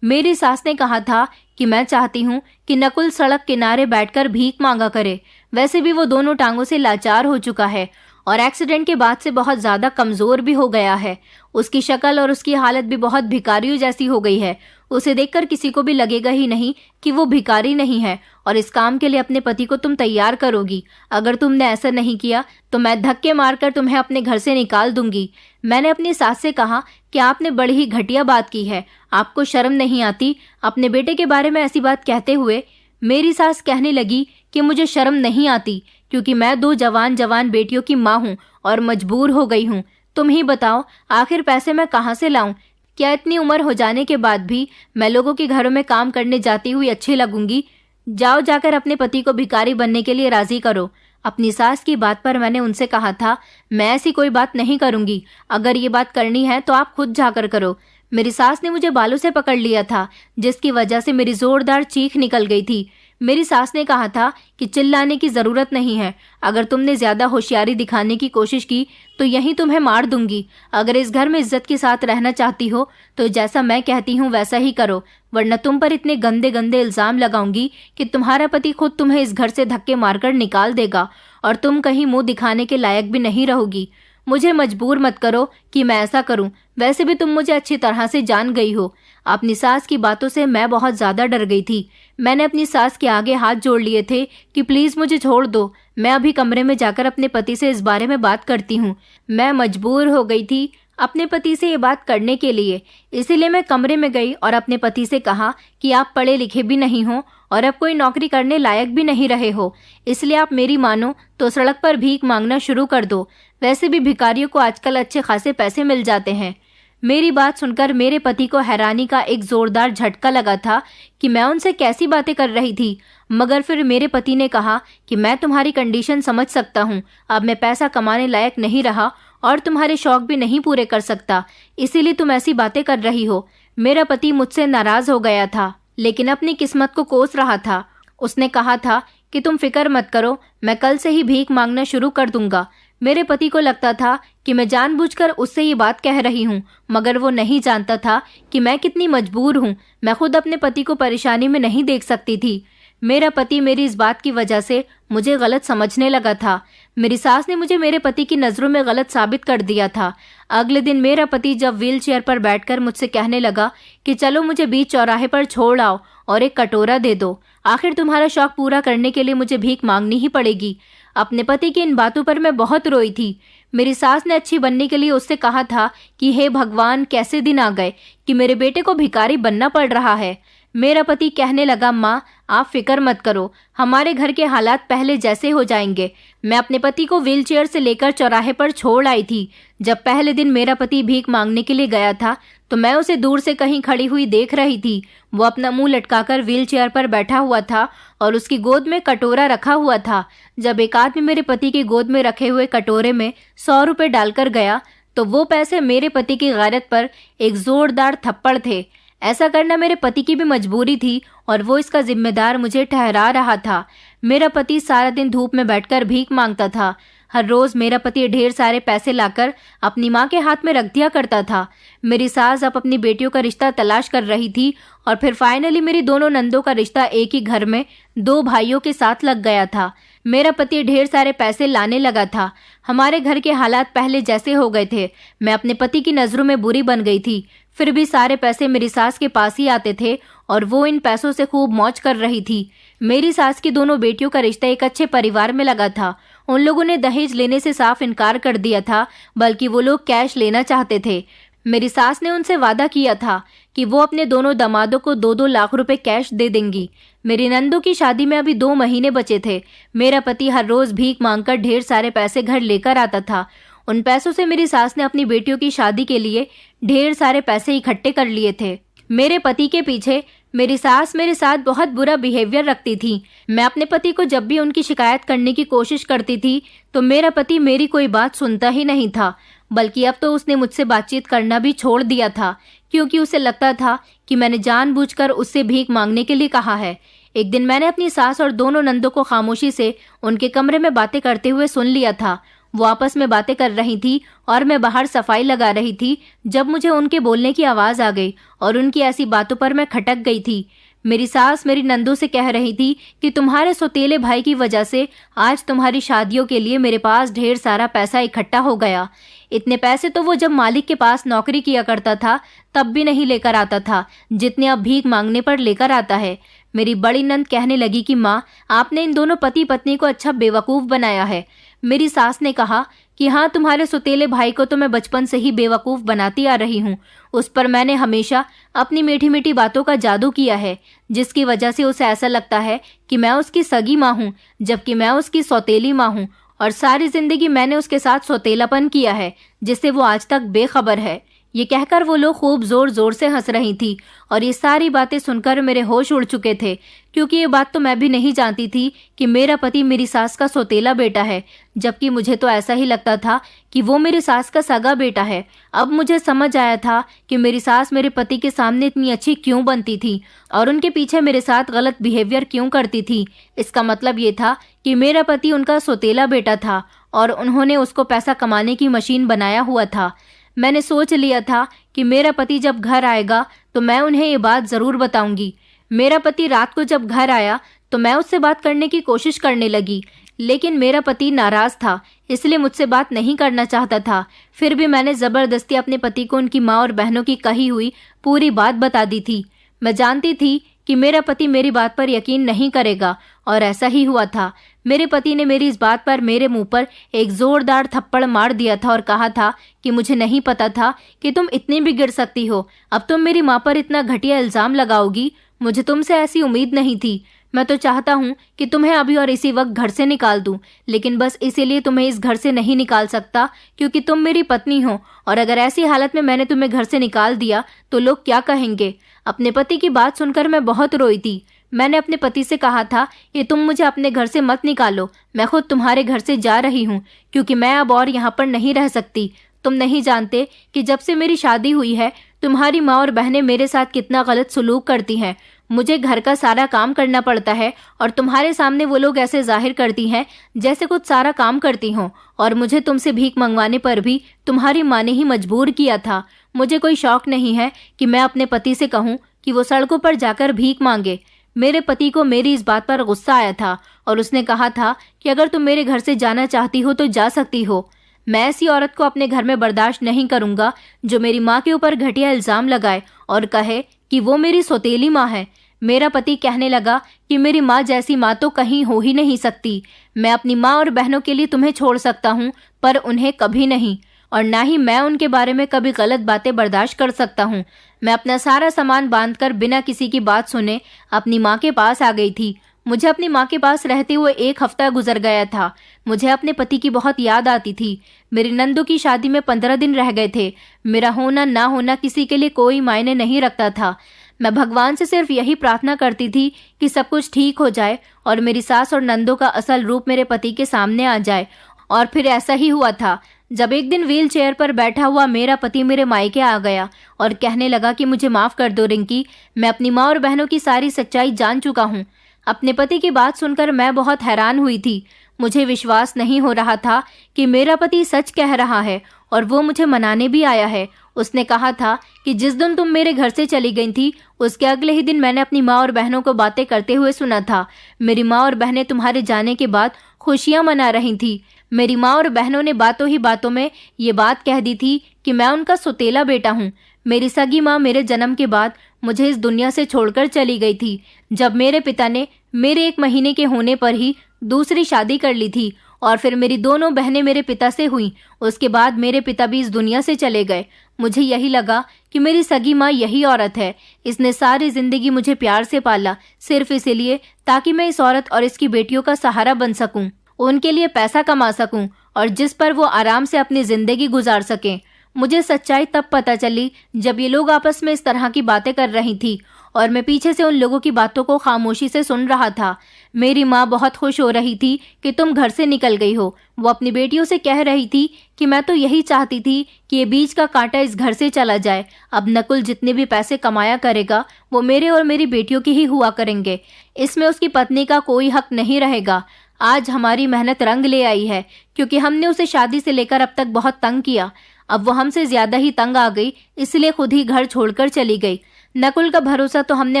मेरी सास ने कहा था कि मैं चाहती हूँ कि नकुल सड़क किनारे बैठकर भीख मांगा करे। वैसे भी वो दोनों टांगों से लाचार हो चुका है और एक्सीडेंट के बाद से बहुत ज़्यादा कमज़ोर भी हो गया है। उसकी शक्ल और उसकी हालत भी बहुत भिखारियों जैसी हो गई है। उसे देखकर किसी को भी लगेगा ही नहीं कि वो भिखारी नहीं है और इस काम के लिए अपने पति को तुम तैयार करोगी। अगर तुमने ऐसा नहीं किया तो मैं धक्के मारकर तुम्हें अपने घर से निकाल दूंगी। मैंने अपनी सास से कहा कि आपने बड़ी ही घटिया बात की है, आपको शर्म नहीं आती अपने बेटे के बारे में ऐसी बात कहते हुए। मेरी सास कहने लगी कि मुझे शर्म नहीं आती, क्योंकि मैं दो जवान बेटियों की माँ हूँ और मजबूर हो गई हूँ। तुम ही बताओ, आखिर पैसे मैं कहाँ से लाऊं? क्या इतनी उम्र हो जाने के बाद भी मैं लोगों के घरों में काम करने जाती हुई अच्छी लगूंगी? जाओ जाकर अपने पति को भिखारी बनने के लिए राजी करो। अपनी सास की बात पर मैंने उनसे कहा था, मैं ऐसी कोई बात नहीं करूंगी, अगर ये बात करनी है तो आप खुद जाकर करो। मेरी सास ने मुझे बालों से पकड़ लिया था, जिसकी वजह से मेरी जोरदार चीख निकल गई थी। मेरी सास ने कहा था कि चिल्लाने की जरूरत नहीं है, अगर तुमने ज्यादा होशियारी दिखाने की कोशिश की तो यहीं तुम्हें मार दूंगी। अगर इस घर में इज्जत के साथ रहना चाहती हो तो जैसा मैं कहती हूँ वैसा ही करो, वरना तुम पर इतने गंदे गंदे इल्जाम लगाऊंगी कि तुम्हारा पति खुद तुम्हें इस घर से धक्के मारकर निकाल देगा और तुम कहीं मुंह दिखाने के लायक भी नहीं रहोगी। मुझे मजबूर मत करो कि मैं ऐसा करूं, वैसे भी तुम मुझे अच्छी तरह से जान गई हो। अपनी सास की बातों से मैं बहुत ज्यादा डर गई थी। मैंने अपनी सास के आगे हाथ जोड़ लिए थे कि प्लीज मुझे छोड़ दो, मैं अभी कमरे में जाकर अपने पति से इस बारे में बात करती हूँ। मैं मजबूर हो गई थी अपने पति से ये बात करने के लिए, इसीलिए मैं कमरे में गई और अपने पति से कहा कि आप पढ़े लिखे भी नहीं हो और अब कोई नौकरी करने लायक भी नहीं रहे हो, इसलिए आप मेरी मानो तो सड़क पर भीख मांगना शुरू कर दो। वैसे भी भिखारियों को आजकल अच्छे खासे पैसे मिल जाते हैं। मेरी बात सुनकर मेरे पति को हैरानी का एक जोरदार झटका लगा था कि मैं उनसे कैसी बातें कर रही थी, मगर फिर मेरे पति ने कहा कि मैं तुम्हारी कंडीशन समझ सकता हूँ, अब मैं पैसा कमाने लायक नहीं रहा और तुम्हारे शौक भी नहीं पूरे कर सकता, इसीलिए तुम ऐसी बातें कर रही हो। मेरा पति मुझसे नाराज हो गया था, लेकिन अपनी किस्मत को कोस रहा था। उसने कहा था कि तुम फिक्र मत करो, मैं कल से ही भीख मांगना शुरू कर दूंगा। मेरे पति को लगता था कि मैं जानबूझकर उससे ये बात कह रही हूँ, मगर वो नहीं जानता था कि मैं कितनी मजबूर हूँ। मैं खुद अपने पति को परेशानी में नहीं देख सकती थी। मेरा पति मेरी इस बात की वजह से मुझे गलत समझने लगा था। मेरी सास ने मुझे मेरे पति की नज़रों में गलत साबित कर दिया था। अगले दिन मेरा पति जब व्हील चेयर पर बैठकर मुझसे कहने लगा कि चलो मुझे बीच चौराहे पर छोड़ आओ और एक कटोरा दे दो, आखिर तुम्हारा शौक पूरा करने के लिए मुझे भीख मांगनी ही पड़ेगी। अपने पति की इन बातों पर मैं बहुत रोई थी। मेरी सास ने अच्छी बनने के लिए उससे कहा था कि हे भगवान, कैसे दिन आ गए कि मेरे बेटे को भिखारी बनना पड़ रहा है। मेरा पति कहने लगा, माँ आप फिक्र मत करो, हमारे घर के हालात पहले जैसे हो जाएंगे। मैं अपने पति को व्हीलचेयर से लेकर चौराहे पर छोड़ आई थी। जब पहले दिन मेरा पति भीख मांगने के लिए गया था तो मैं उसे दूर से कहीं खड़ी हुई देख रही थी। वो अपना मुंह लटकाकर व्हीलचेयर पर बैठा हुआ था और उसकी गोद में कटोरा रखा हुआ था। जब एक आदमी मेरे पति की गोद में रखे हुए कटोरे में 100 रुपए डालकर गया तो वो पैसे मेरे पति की गैरत पर एक जोरदार थप्पड़ थे। ऐसा करना मेरे पति की भी मजबूरी थी और वो इसका जिम्मेदार मुझे ठहरा रहा था। मेरा पति सारा दिन धूप में बैठकर भीख मांगता था। हर रोज मेरा पति ढेर सारे पैसे लाकर अपनी माँ के हाथ में रख दिया करता था। मेरी सास अब अपनी बेटियों का रिश्ता तलाश कर रही थी और फिर फाइनली मेरी दोनों नंदों का रिश्ता एक ही घर में 2 भाइयों के साथ लग गया था। मेरा पति ढेर सारे पैसे लाने लगा था। हमारे घर के हालात पहले जैसे हो गए थे। मैं अपने पति की नजरों में बुरी बन गई थी। फिर भी सारे पैसे मेरी सास के पास ही आते थे और वो इन पैसों से खूब मौज कर रही थी। मेरी सास की दोनों बेटियों का रिश्ता एक अच्छे परिवार में लगा था। उन लोगों ने दहेज लेने से साफ इनकार कर दिया था, बल्कि वो लोग कैश लेना चाहते थे। मेरी सास ने उनसे वादा किया था कि वो अपने दोनों दामादों को 2-2 लाख रुपए कैश दे देंगी। मेरी नंदों की शादी में अभी 2 महीने बचे थे। मेरा पति हर रोज भीख मांगकर ढेर सारे पैसे घर लेकर आता था। उन पैसों से मेरी सास ने अपनी बेटियों की शादी के लिए ढेर सारे पैसे इकट्ठे कर लिए थे। मेरे पति के पीछे मेरी सास मेरे साथ बहुत बुरा बिहेवियर रखती थी। मैं अपने पति को जब भी उनकी शिकायत करने की कोशिश करती थी तो मेरा पति मेरी कोई बात सुनता ही नहीं था, बल्कि अब तो उसने मुझसे बातचीत करना भी छोड़ दिया था, क्योंकि उसे लगता था कि मैंने जानबूझकर उससे भीख मांगने के लिए कहा है। एक दिन मैंने अपनी सास और दोनों नंदों को खामोशी से उनके कमरे में बातें करते हुए सुन लिया था। वो आपस में बातें कर रही थी और मैं बाहर सफाई लगा रही थी जब मुझे उनके बोलने की आवाज आ गई और उनकी ऐसी बातों पर मैं खटक गई थी। मेरी सास मेरी नंदों से कह रही थी कि तुम्हारे सौतेले भाई की वजह से आज तुम्हारी शादियों के लिए मेरे पास ढेर सारा पैसा इकट्ठा हो गया। इतने पैसे तो वो जब मालिक के पास नौकरी किया करता था तब भी नहीं लेकर आता था, जितने अब भीख मांगने पर लेकर आता है। मेरी बड़ी नंद कहने लगी कि माँ, आपने इन दोनों पति पत्नी को अच्छा बेवकूफ बनाया है। मेरी सास ने कहा कि हाँ, तुम्हारे सौतेले भाई को तो मैं बचपन से ही बेवकूफ बनाती आ रही हूँ। उस पर मैंने हमेशा अपनी मीठी मीठी बातों का जादू किया है, जिसकी वजह से उसे ऐसा लगता है कि मैं उसकी सगी माँ हूँ, जबकि मैं उसकी सौतेली माँ हूँ। और सारी जिंदगी मैंने उसके साथ सौतेलापन किया है, जिससे वो आज तक बेखबर है। ये कहकर वो लोग खूब जोर जोर से हंस रही थी और ये सारी बातें सुनकर मेरे होश उड़ चुके थे, क्योंकि ये बात तो मैं भी नहीं जानती थी कि मेरा पति मेरी सास का सौतेला बेटा है, जबकि मुझे तो ऐसा ही लगता था कि वो मेरी सास का सगा बेटा है। अब मुझे समझ आया था कि मेरी सास मेरे पति के सामने इतनी अच्छी क्यों बनती थी और उनके पीछे मेरे साथ गलत बिहेवियर क्यों करती थी। इसका मतलब ये था कि मेरा पति उनका सौतेला बेटा था और उन्होंने उसको पैसा कमाने की मशीन बनाया हुआ था। मैंने सोच लिया था कि मेरा पति जब घर आएगा तो मैं उन्हें ये बात जरूर बताऊंगी। मेरा पति रात को जब घर आया तो मैं उससे बात करने की कोशिश करने लगी, लेकिन मेरा पति नाराज था, इसलिए मुझसे बात नहीं करना चाहता था। फिर भी मैंने जबरदस्ती अपने पति को उनकी माँ और बहनों की कही हुई पूरी बात बता दी थी। मैं जानती थी कि मेरा पति मेरी बात पर यकीन नहीं करेगा और ऐसा ही हुआ था। मेरे पति ने मेरी इस बात पर मेरे मुंह पर एक जोरदार थप्पड़ मार दिया था और कहा था कि मुझे नहीं पता था कि तुम इतनी भी गिर सकती हो। अब तुम मेरी माँ पर इतना घटिया इल्जाम लगाओगी, मुझे तुमसे ऐसी उम्मीद नहीं थी। मैं तो चाहता हूँ कि तुम्हें अभी और इसी वक्त घर से निकाल दूं, लेकिन बस इसीलिए तुम्हें इस घर से नहीं निकाल सकता क्योंकि तुम मेरी पत्नी हो, और अगर ऐसी हालत में मैंने तुम्हें घर से निकाल दिया तो लोग क्या कहेंगे। अपने पति की बात सुनकर मैं बहुत रोई थी। मैंने अपने पति से कहा था कि तुम मुझे अपने घर से मत निकालो, मैं खुद तुम्हारे घर से जा रही हूँ क्योंकि मैं अब और यहाँ पर नहीं रह सकती। तुम नहीं जानते कि जब से मेरी शादी हुई है तुम्हारी माँ और बहनें मेरे साथ कितना गलत सलूक करती हैं। मुझे घर का सारा काम करना पड़ता है और तुम्हारे सामने वो लोग ऐसे जाहिर करती हैं जैसे कुछ सारा काम करती हों, और मुझे तुमसे भीख मंगवाने पर भी तुम्हारी माँ ने ही मजबूर किया था। मुझे कोई शौक नहीं है कि मैं अपने पति से कहूँ कि वो सड़कों पर जाकर भीख मांगे। मेरे पति को मेरी इस बात पर गुस्सा आया था और उसने कहा था कि अगर तुम मेरे घर से जाना चाहती हो तो जा सकती हो। मैं ऐसी औरत को अपने घर में बर्दाश्त नहीं करूंगा जो मेरी माँ के ऊपर घटिया इल्जाम लगाए और कहे कि वो मेरी सौतेली माँ है। मेरा पति कहने लगा कि मेरी माँ जैसी माँ तो कहीं हो ही नहीं सकती। मैं अपनी माँ और बहनों के लिए तुम्हें छोड़ सकता हूँ, पर उन्हें कभी नहीं, और ना ही मैं उनके बारे में कभी गलत बातें बर्दाश्त कर सकता हूँ। मैं अपना सारा सामान बांधकर बिना किसी की बात सुने अपनी माँ के पास आ गई थी। मुझे अपनी माँ के पास रहते हुए 1 हफ्ता गुजर गया था। मुझे अपने पति की बहुत याद आती थी। मेरी नंदों की शादी में 15 दिन रह गए थे। मेरा होना ना होना किसी के लिए कोई मायने नहीं रखता था। मैं भगवान से सिर्फ यही प्रार्थना करती थी कि सब कुछ ठीक हो जाए और मेरी सास और नंदों का असल रूप मेरे पति के सामने आ जाए। और फिर ऐसा ही हुआ था। जब एक दिन व्हील चेयर पर बैठा हुआ मेरा पति मेरे मायके आ गया और कहने लगा कि मुझे माफ कर दो रिंकी, मैं अपनी माँ और बहनों की सारी सच्चाई जान चुका हूँ। अपने पति की बात सुनकर मैं बहुत हैरान हुई थी। मुझे विश्वास नहीं हो रहा था कि मेरा पति सच कह रहा है और वो मुझे मनाने भी आया है। उसने कहा था कि जिस दिन तुम मेरे घर से चली गई थी उसके अगले ही दिन मैंने अपनी माँ और बहनों को बातें करते हुए सुना था। मेरी माँ और बहनें तुम्हारे जाने के बाद खुशियां मना रही थी। मेरी माँ और बहनों ने बातों ही बातों में ये बात कह दी थी कि मैं उनका सौतेला बेटा हूँ। मेरी सगी माँ मेरे जन्म के बाद मुझे इस दुनिया से छोड़कर चली गई थी, जब मेरे पिता ने मेरे 1 महीने के होने पर ही दूसरी शादी कर ली थी और फिर मेरी दोनों बहनें मेरे पिता से हुई। उसके बाद मेरे पिता भी इस दुनिया से चले गए। मुझे यही लगा कि मेरी सगी माँ यही औरत है। इसने सारी जिंदगी मुझे प्यार से पाला, सिर्फ इसीलिए ताकि मैं इस औरत और इसकी बेटियों का सहारा बन सकूं, उनके लिए पैसा कमा सकूं और जिस पर वो आराम से अपनी जिंदगी गुजार सकें। मुझे सच्चाई तब पता चली जब ये लोग आपस में इस तरह की बातें कर रही थी और मैं पीछे से उन लोगों की बातों को खामोशी से सुन रहा था। मेरी माँ बहुत खुश हो रही थी कि तुम घर से निकल गई हो। वो अपनी बेटियों से कह रही थी कि मैं तो यही चाहती थी कि ये बीच का कांटा इस घर से चला जाए। अब नकुल जितने भी पैसे कमाया करेगा वो मेरे और मेरी बेटियों के ही हुआ करेंगे। इसमें उसकी पत्नी का कोई हक नहीं रहेगा। आज हमारी मेहनत रंग ले आई है क्योंकि हमने उसे शादी से लेकर अब तक बहुत तंग किया। अब वो हमसे ज्यादा ही तंग आ गई, इसलिए खुद ही घर छोड़कर चली गई। नकुल का भरोसा तो हमने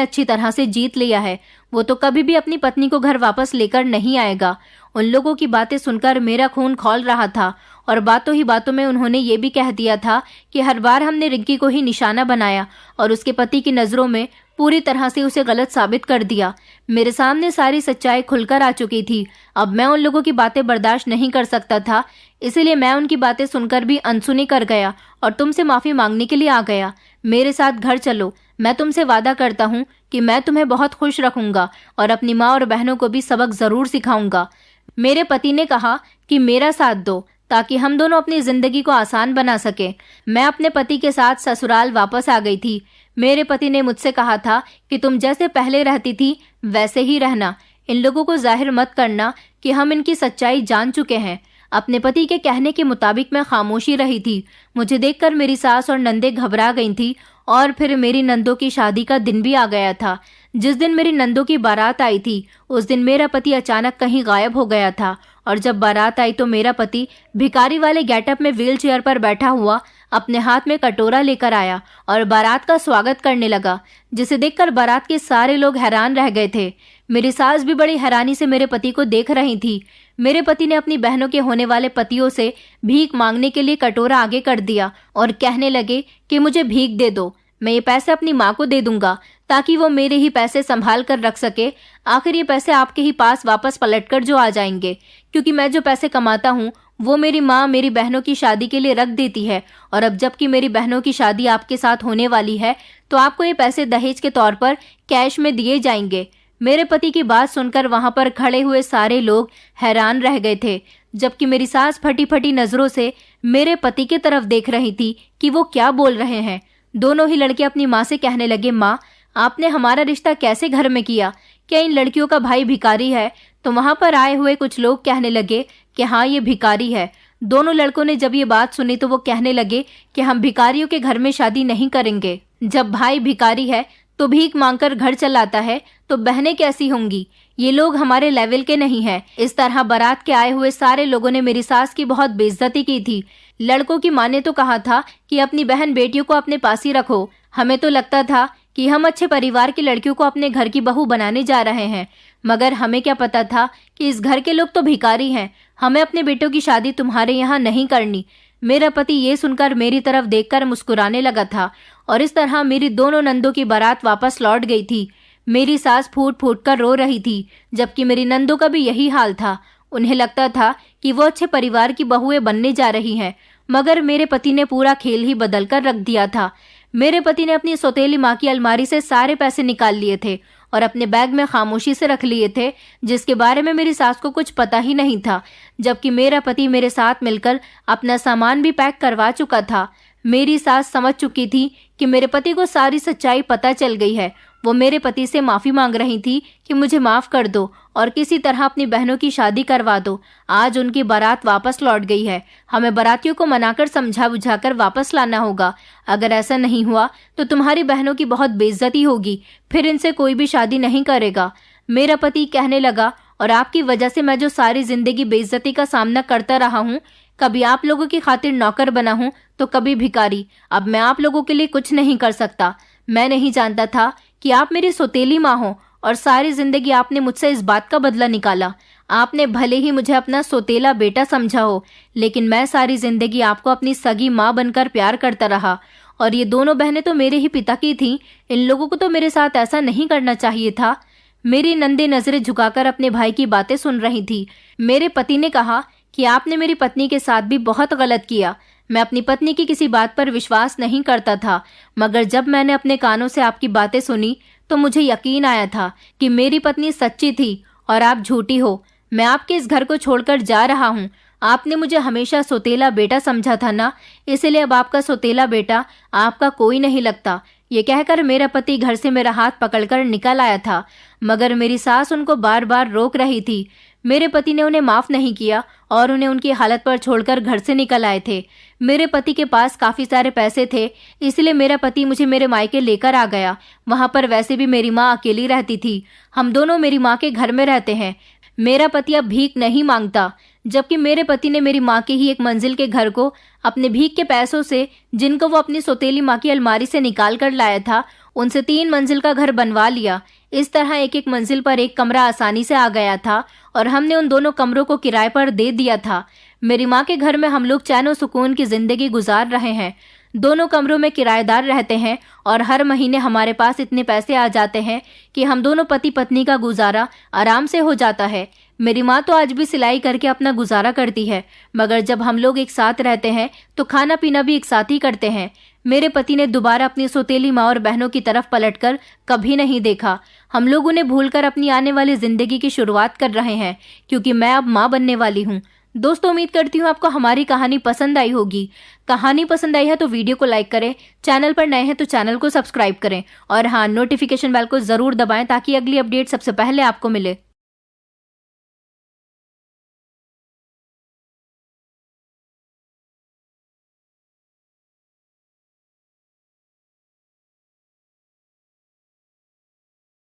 अच्छी तरह से जीत लिया है। वो तो कभी भी अपनी पत्नी को घर वापस लेकर नहीं आएगा। उन लोगों की बातें सुनकर मेरा खून खौल रहा था और बातों ही बातों में उन्होंने ये भी कह दिया था कि हर बार हमने रिंकी को ही निशाना बनाया और उसके पति की नजरों में पूरी तरह से उसे गलत साबित कर दिया। मेरे सामने सारी सच्चाई खुलकर आ चुकी थी। अब मैं उन लोगों की बातें बर्दाश्त नहीं कर सकता था, इसलिए मैं उनकी बातें सुनकर भी अनसुनी कर गया और तुमसे माफी मांगने के लिए आ गया। मेरे साथ घर चलो, मैं तुमसे वादा करता हूँ कि मैं तुम्हें बहुत खुश रखूंगा और अपनी माँ और बहनों को भी सबक जरूर सिखाऊंगा। मेरे पति ने कहा कि मेरा साथ दो ताकि हम दोनों अपनी जिंदगी को आसान बना सके। मैं अपने पति के साथ ससुराल वापस आ गई थी। मेरे पति ने मुझसे कहा था कि तुम जैसे पहले रहती थी वैसे ही रहना। इन लोगों को जाहिर मत करना कि हम इनकी सच्चाई जान चुके हैं। अपने पति के कहने के मुताबिक मैं खामोशी रही थी। मुझे देखकर मेरी सास और नंदे घबरा गई थी और फिर मेरी नंदों की शादी का दिन भी आ गया था। जिस दिन मेरी नंदों की बारात आई थी उस दिन मेरा पति अचानक कहीं गायब हो गया था और जब बारात आई तो मेरा पति भिखारी वाले गेटअप में व्हील चेयर पर बैठा हुआ अपने हाथ में कटोरा लेकर आया और बारात का स्वागत करने लगा, जिसे देखकर बारात के सारे लोग हैरान रह गए थे। मेरी सास भी बड़ी हैरानी से मेरे पति को देख रही थी। मेरे पति ने अपनी बहनों के होने वाले पतियों से भीख मांगने के लिए कटोरा आगे कर दिया और कहने लगे कि मुझे भीख दे दो, मैं ये पैसे अपनी माँ को दे दूंगा ताकि वो मेरे ही पैसे संभाल कर रख सके। आखिर ये पैसे आपके ही पास वापस पलटकर जो आ जाएंगे, क्योंकि मैं जो पैसे कमाता हूँ वो मेरी माँ मेरी बहनों की शादी के लिए रख देती है और अब जबकि मेरी बहनों की शादी आपके साथ होने वाली है तो आपको ये पैसे दहेज के तौर पर कैश में दिए जाएंगे। मेरे पति की बात सुनकर वहां पर खड़े हुए सारे लोग हैरान रह गए थे, जबकि मेरी सास फटी फटी नजरों से मेरे पति की तरफ देख रही थी कि वो क्या बोल रहे हैं। दोनों ही लड़के अपनी माँ से कहने लगे, माँ आपने हमारा रिश्ता कैसे घर में किया? क्या इन लड़कियों का भाई भिखारी है? तो वहां पर आए हुए कुछ लोग कहने लगे कि हाँ ये भिखारी है। दोनों लड़कों ने जब ये बात सुनी तो वो कहने लगे कि हम भिखारियों के घर में शादी नहीं करेंगे। जब भाई भिखारी है तो भीख मांगकर घर चलाता है तो बहनें कैसी होंगी? ये लोग हमारे लेवल के नहीं हैं। इस तरह बारात के आए हुए सारे लोगों ने मेरी सास की बहुत बेइज्जती की थी। लड़कों की माँ ने तो कहा था कि अपनी बहन बेटियों को अपने पास ही रखो। हमें तो लगता था कि हम अच्छे परिवार की लड़कियों को अपने घर की बहू बनाने जा रहे हैं, मगर हमें क्या पता था कि इस घर के लोग तो भिखारी हैं। हमें अपने बेटों की शादी तुम्हारे यहाँ नहीं करनी। मेरा पति ये सुनकर मेरी तरफ देखकर मुस्कुराने लगा था और इस तरह मेरी दोनों नंदों की बारात वापस लौट गई थी। मेरी सास फूट फूट कर रो रही थी, जबकि मेरी नंदों का भी यही हाल था। उन्हें लगता था कि वो अच्छे परिवार की बहुएं बनने जा रही हैं, मगर मेरे पति ने पूरा खेल ही बदल कर रख दिया था। मेरे पति ने अपनी सौतेली माँ की अलमारी से सारे पैसे निकाल लिए थे और अपने बैग में खामोशी से रख लिए थे, जिसके बारे में मेरी सास को कुछ पता ही नहीं था, जबकि मेरा पति मेरे साथ मिलकर अपना सामान भी पैक करवा चुका था। मेरी सास समझ चुकी थी कि मेरे पति को सारी सच्चाई पता चल गई है। वो मेरे पति से माफी मांग रही थी कि मुझे माफ कर दो और किसी तरह अपनी बहनों की शादी करवा दो। आज उनकी बारात वापस लौट गई है। हमें बारातियों को मनाकर समझा बुझाकर वापस लाना होगा। अगर ऐसा नहीं हुआ तो तुम्हारी बहनों की बहुत बेइज्जती होगी, फिर इनसे कोई भी शादी नहीं करेगा। मेरा पति कहने लगा और आपकी वजह से मैं जो सारी जिंदगी बेइज्जती का सामना करता रहा हूँ, कभी आप लोगों की खातिर नौकर बना हूँ तो कभी भिखारी। अब मैं आप लोगों के लिए कुछ नहीं कर सकता। मैं नहीं जानता था कि आप मेरी सौतेली माँ हो और सारी जिंदगी आपने मुझसे इस बात का बदला निकाला। आपने भले ही मुझे अपना सौतेला बेटा समझा हो, लेकिन मैं सारी जिंदगी आपको अपनी सगी माँ बनकर प्यार करता रहा। और ये दोनों बहनें तो मेरे ही पिता की थीं। इन लोगों को तो मेरे साथ ऐसा नहीं करना चाहिए था। मेरी नंदी नजरें झुकाकर अपने भाई की बातें सुन रही थी। मेरे पति ने कहा कि आपने मेरी पत्नी के साथ भी बहुत गलत किया। मैं अपनी पत्नी की किसी बात पर विश्वास नहीं करता था, मगर जब मैंने अपने कानों से आपकी बातें सुनी तो मुझे यकीन आया था कि मेरी पत्नी सच्ची थी और आप झूठी हो। मैं आपके इस घर को छोड़कर जा रहा हूँ। आपने मुझे हमेशा सौतेला बेटा समझा था ना, इसलिए अब आपका सौतेला बेटा आपका कोई नहीं लगता। ये कहकर मेरा पति घर से मेरा हाथ पकड़कर निकल आया था, मगर मेरी सास उनको बार बार रोक रही थी। मेरे पति ने उन्हें माफ नहीं किया और उन्हें उनकी हालत पर छोड़कर घर से निकल आए थे। मेरे पति के पास काफी सारे पैसे थे, इसलिए मेरा पति मुझे मेरे मायके लेकर आ गया। वहां पर वैसे भी मेरी माँ अकेली रहती थी। हम दोनों मेरी माँ के घर में रहते हैं। मेरा पति अब भीख नहीं मांगता, जबकि मेरे पति ने मेरी माँ के ही एक मंजिल के घर को अपने भीख के पैसों से, जिनको वो अपनी सौतेली माँ की अलमारी से निकाल कर लाया था, उनसे 3 मंजिल का घर बनवा लिया। इस तरह एक एक मंजिल पर एक कमरा आसानी से आ गया था और हमने उन दोनों कमरों को किराए पर दे दिया था। मेरी माँ के घर में हम लोग चैन और सुकून की जिंदगी गुजार रहे हैं। दोनों कमरों में किराएदार रहते हैं और हर महीने हमारे पास इतने पैसे आ जाते हैं कि हम दोनों पति पत्नी का गुजारा आराम से हो जाता है। मेरी माँ तो आज भी सिलाई करके अपना गुजारा करती है, मगर जब हम लोग एक साथ रहते हैं तो खाना पीना भी एक साथ ही करते हैं। मेरे पति ने दोबारा अपनी सौतेली माँ और बहनों की तरफ पलटकर कभी नहीं देखा। हम लोग उन्हें भूलकर अपनी आने वाली जिंदगी की शुरुआत कर रहे हैं, क्योंकि मैं अब माँ बनने वाली हूँ। दोस्तों, उम्मीद करती हूँ आपको हमारी कहानी पसंद आई होगी। कहानी पसंद आई है तो वीडियो को लाइक करें, चैनल पर नए हैं तो चैनल को सब्सक्राइब करें और हाँ, नोटिफिकेशन बेल को जरूर दबाएं ताकि अगली अपडेट सबसे पहले आपको मिले।